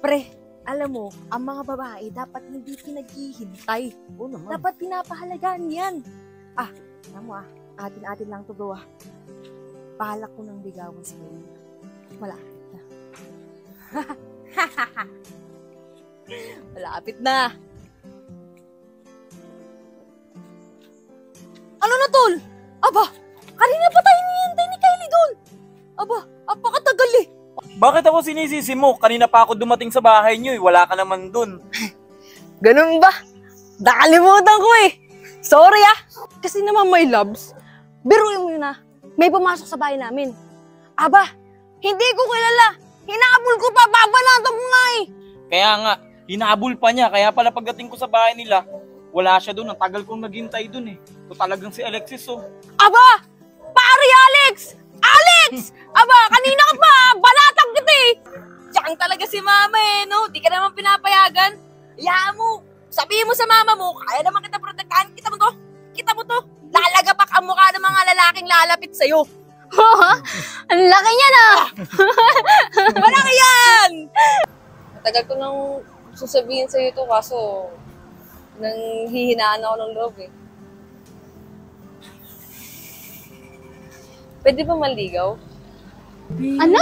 Pre, alam mo, ang mga babae dapat hindi pinaghihintay. Oo naman. Dapat pinapahalagaan yan. Alam mo atin-atin lang to bro Balak ko nang ligawan si Lily. Malapit na. Malapit na. Ano na tol? Aba, kanina pa tayo niyantay ni Kylie doon. Aba, apakatagal eh. Bakit ako sinisisi mo? Kanina pa ako dumating sa bahay niyo wala ka naman dun. Ganun ba? Nakalimutan ko eh. Sorry Kasi naman my loves, biruin mo yun may pumasok sa bahay namin. Aba, hindi ko kilala. Hinahabol ko pa, babanatan ko nga eh. Kaya nga, hinahabol pa niya. Kaya pala pagdating ko sa bahay nila, wala siya dun. Ang tagal kong naghintay dun eh. Ito talagang si Alexis Aba, pare Alex! Alex! Aba, kanina ka pa, banatan kita eh. Diyan talaga si mama eh, no? Di ka naman pinapayagan. Hayaan mo. Sabihin mo sa mama mo, kaya naman kita protektahan. Kita mo to? Kita mo to? Lalagapak ang mukha ng mga lalaking lalapit sa'yo. Ang laki niya na! Malaki yan! Matagal ko nang sasabihin sa'yo ito kaso nang hihinaan ako ng loob eh. Pwede ba maligaw? Ano?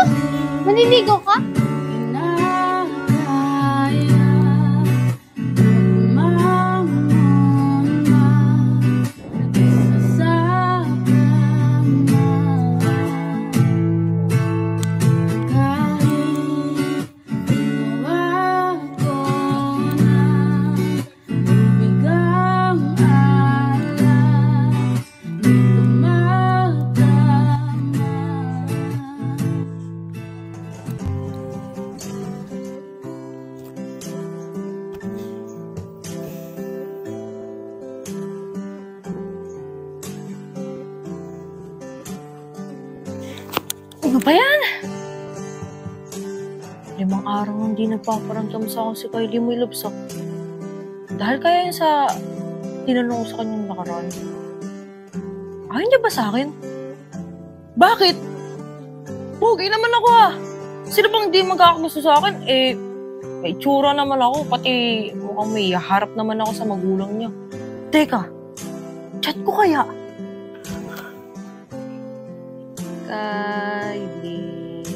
Maniligaw ka? Ano ba yan? 5 araw nang di nagpaparamdam sa akin si Kylie may lubsak. Dahil kaya yun sa tinanong ko sa kanyang nakaraan. Ayaw niya ba sa akin? Bakit? Pogi naman ako Sino bang di magkakagusto sa akin? May tsura naman ako, pati mukhang may harap naman ako sa magulang niya. Teka, chat ko kaya? Kylie,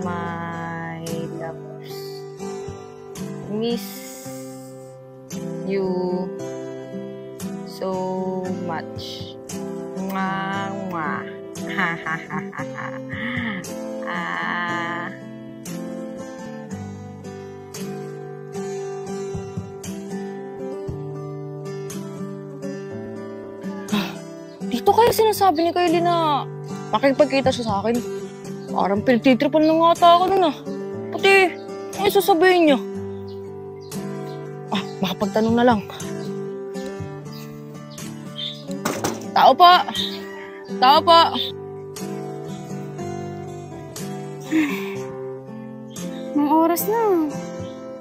my loves, miss you so much. Mwah, mwah. Ha ha ha ha ha. Dito kaya sinasabi ni Kylie na makipagkita siya sa akin. Parang pinagtitripan lang ata ako nun Pati, ano sasabihin niya? Makapagtanong na lang. Tao pa! Tao pa! Ang oras na.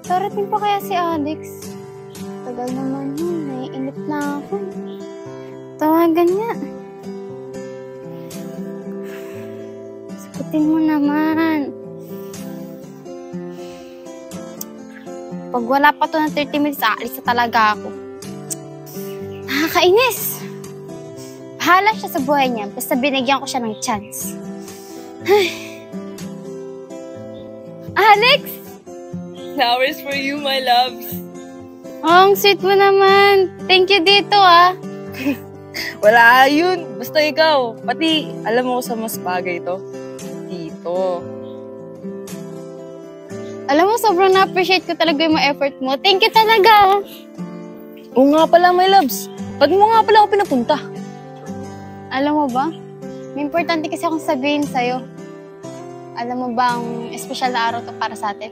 Darating pa kaya si Alex? Tagal naman yun. Naiinip na ako. Tawagan niya. Sagutin mo naman. Pag wala pa to ng 30 minutes, aalis na talaga ako. Nakakainis. Bahala siya sa buhay niya. Basta binigyan ko siya ng chance. Alex! Flowers for you, my loves. Ang sweet mo naman. Thank you dito Wala yun. Basta ikaw. Pati, alam mo sa mas bagay to. Dito. Alam mo, sobrang na-appreciate ko talaga yung mga effort mo. Thank you talaga. Oo nga pala, my loves. Ba't mo nga pala ako pinapunta? Alam mo ba? May importante kasi akong sabihin sa'yo. Alam mo bang espesyal na araw to para sa atin?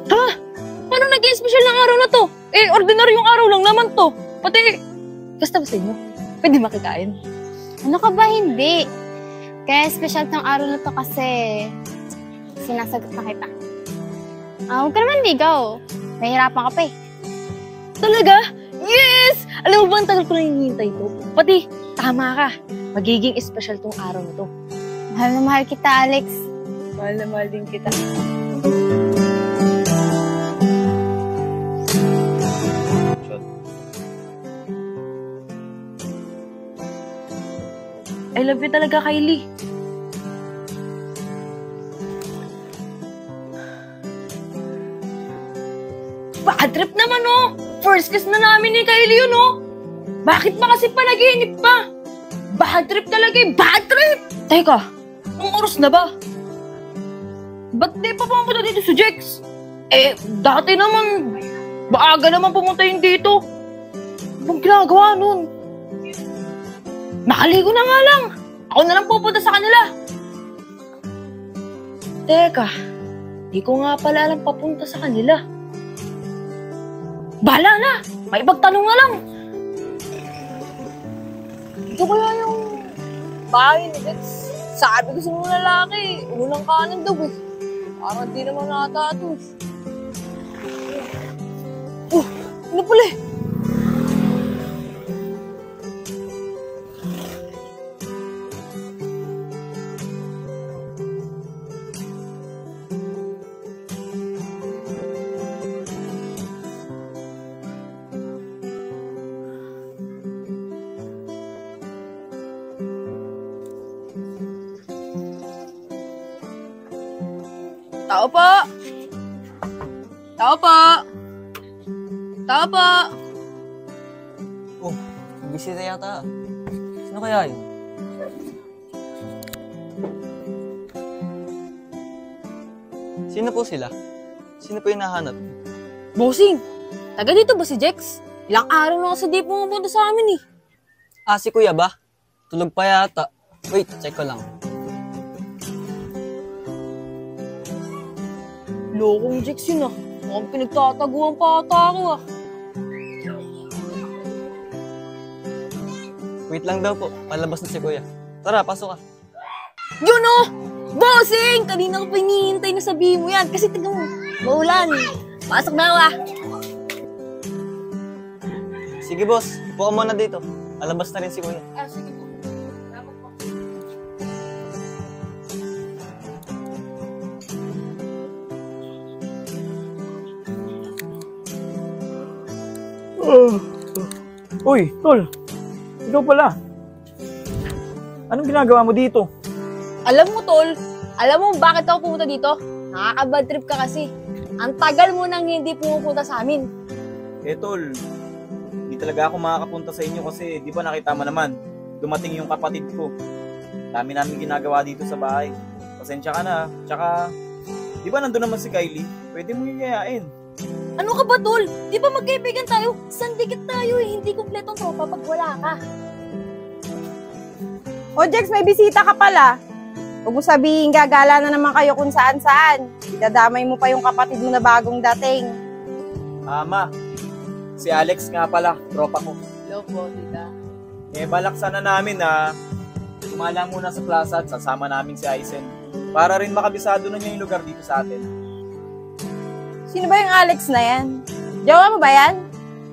Ha? Paano naging espesyal na araw na to? Ordinaryong araw lang naman to. Pati, basta ba sa inyo? Pwede makikain? Ano ka ba hindi? Kaya espesyal tong araw na to kasi sinasagot na kita. Huwag ka naman ligaw. Nahihirapan ka pa Talaga? Yes! Alam mo ba, ang tagal ko na hinihintay to. Pati, tama ka. Magiging espesyal tong araw na to. Mahal na mahal kita, Alex. Mahal na mahal din kita. talaga, Kylie. Bad trip naman, oh! First kiss na namin ni Kylie yun, oh! Bakit ba kasi panaginip pa? Bad trip talaga eh! Bad trip! Teka, ang oras na ba? Ba't di pa pumunta dito si Jex? Eh, dati naman, maaga naman pumunta yun dito. Anong ginagawa nun? Nakaligo na nga lang. Ako na lang pupunta sa kanila. Teka, di ko nga pala alam papunta sa kanila. Bahala na! May pagtanong nga lang. Ito kaya yung bahay ni Jex. Sabi ko sa mga lalaki, unang kanan daw eh. Parang di naman nata ito. Ano pala eh? Tao po! Tao po! Tao po! Oh, bisita yata. Sino kaya yun? Sino po sila? Sino po yung nahanap? Bossing! Taga dito ba si Jex? Ilang araw na kasi di pumupunta sa amin eh. Ah, si kuya ba? Tulog pa yata. Wait, check ko lang. Lokong Jex yun ah. Mukhang pinagtataguan pa ata ako ah. Wait lang daw po. Palabas na si kuya. Tara, pasok ka. Yun oh! Bossing! Kanina ko pa hinihintay na sabihin mo yan. Kasi tignan mo, maulan. Pasok na ako ah. Sige boss, upo ka muna dito. Palabas na rin si kuya. Ah, sige po. Uy, tol. Ikaw pala. Anong ginagawa mo dito? Alam mo, Tol, alam mo bakit ako pumunta dito? Nakaka-bad trip ka kasi. Ang tagal mo nang hindi pumupunta sa amin. Eh, tol. Hindi talaga ako makakapunta sa inyo kasi di ba nakita mo naman, dumating yung kapatid ko. Dami namin ginagawa dito sa bahay. Pasensya ka na. Tsaka, di ba nandun naman si Kylie? Pwede mo yung yayain. Ano ka ba, Tol? Di ba magkaibigan tayo? Sandikit tayo eh. Hindi kumpletong tropa pag wala ka. O Jex, may bisita ka pala. Huwag mo sabihin gagala na naman kayo kung saan-saan. Idadamay mo pa yung kapatid mo na bagong dating. Ma. Si Alex nga pala, tropa ko. Hello po, tita. Eh, balak sana namin na sumala muna sa plaza at sasama namin si Aizen. Para rin makabisado na niya yung lugar dito sa atin. Sino ba yung Alex na yan? Jowa mo ba yan?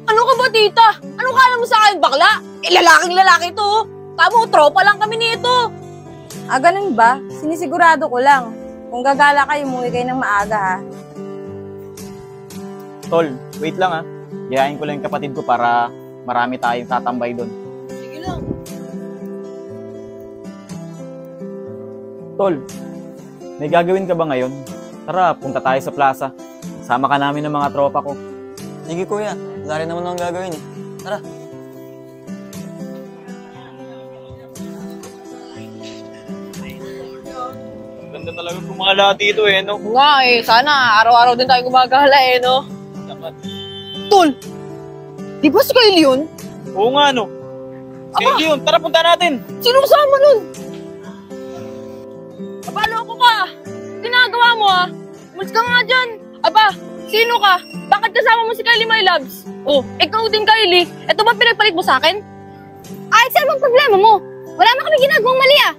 Ano ka ba, tita? Anong kala mo sa akin, bakla? Eh, lalaking lalaki to. Tamo, tropa lang kami nito. Ah, ganun ba? Sinisigurado ko lang. Kung gagala kayo, umuwi kayo ng maaga ha. Tol, wait lang ha. Yayain ko lang yung kapatid ko para marami tayong tatambay doon. Sige lang. Tol, may gagawin ka ba ngayon? Tara, punta tayo sa plaza. Sama ka namin ng mga tropa ko. Sige kuya, wala rin naman akong gagawin eh. Tara. Ganda talaga gumala dito eh, no? Nga eh, sana araw-araw din tayo gumagala eh, no? Dapat. Tol, di ba si Kylie yun? Oo nga, no? Sige yun, tara punta natin. Sino kasama nun? Aba, loko ka! Ginagawa mo ah! Mas ka nga dyan! Aba, sino ka? Bakit kasama mo si Kylie, my loves? Oh, ikaw din, Kylie. Ito ba pinagpalit mo sa akin? Ay, sir, bang problema mo? Wala na kami ginagawang mali ah.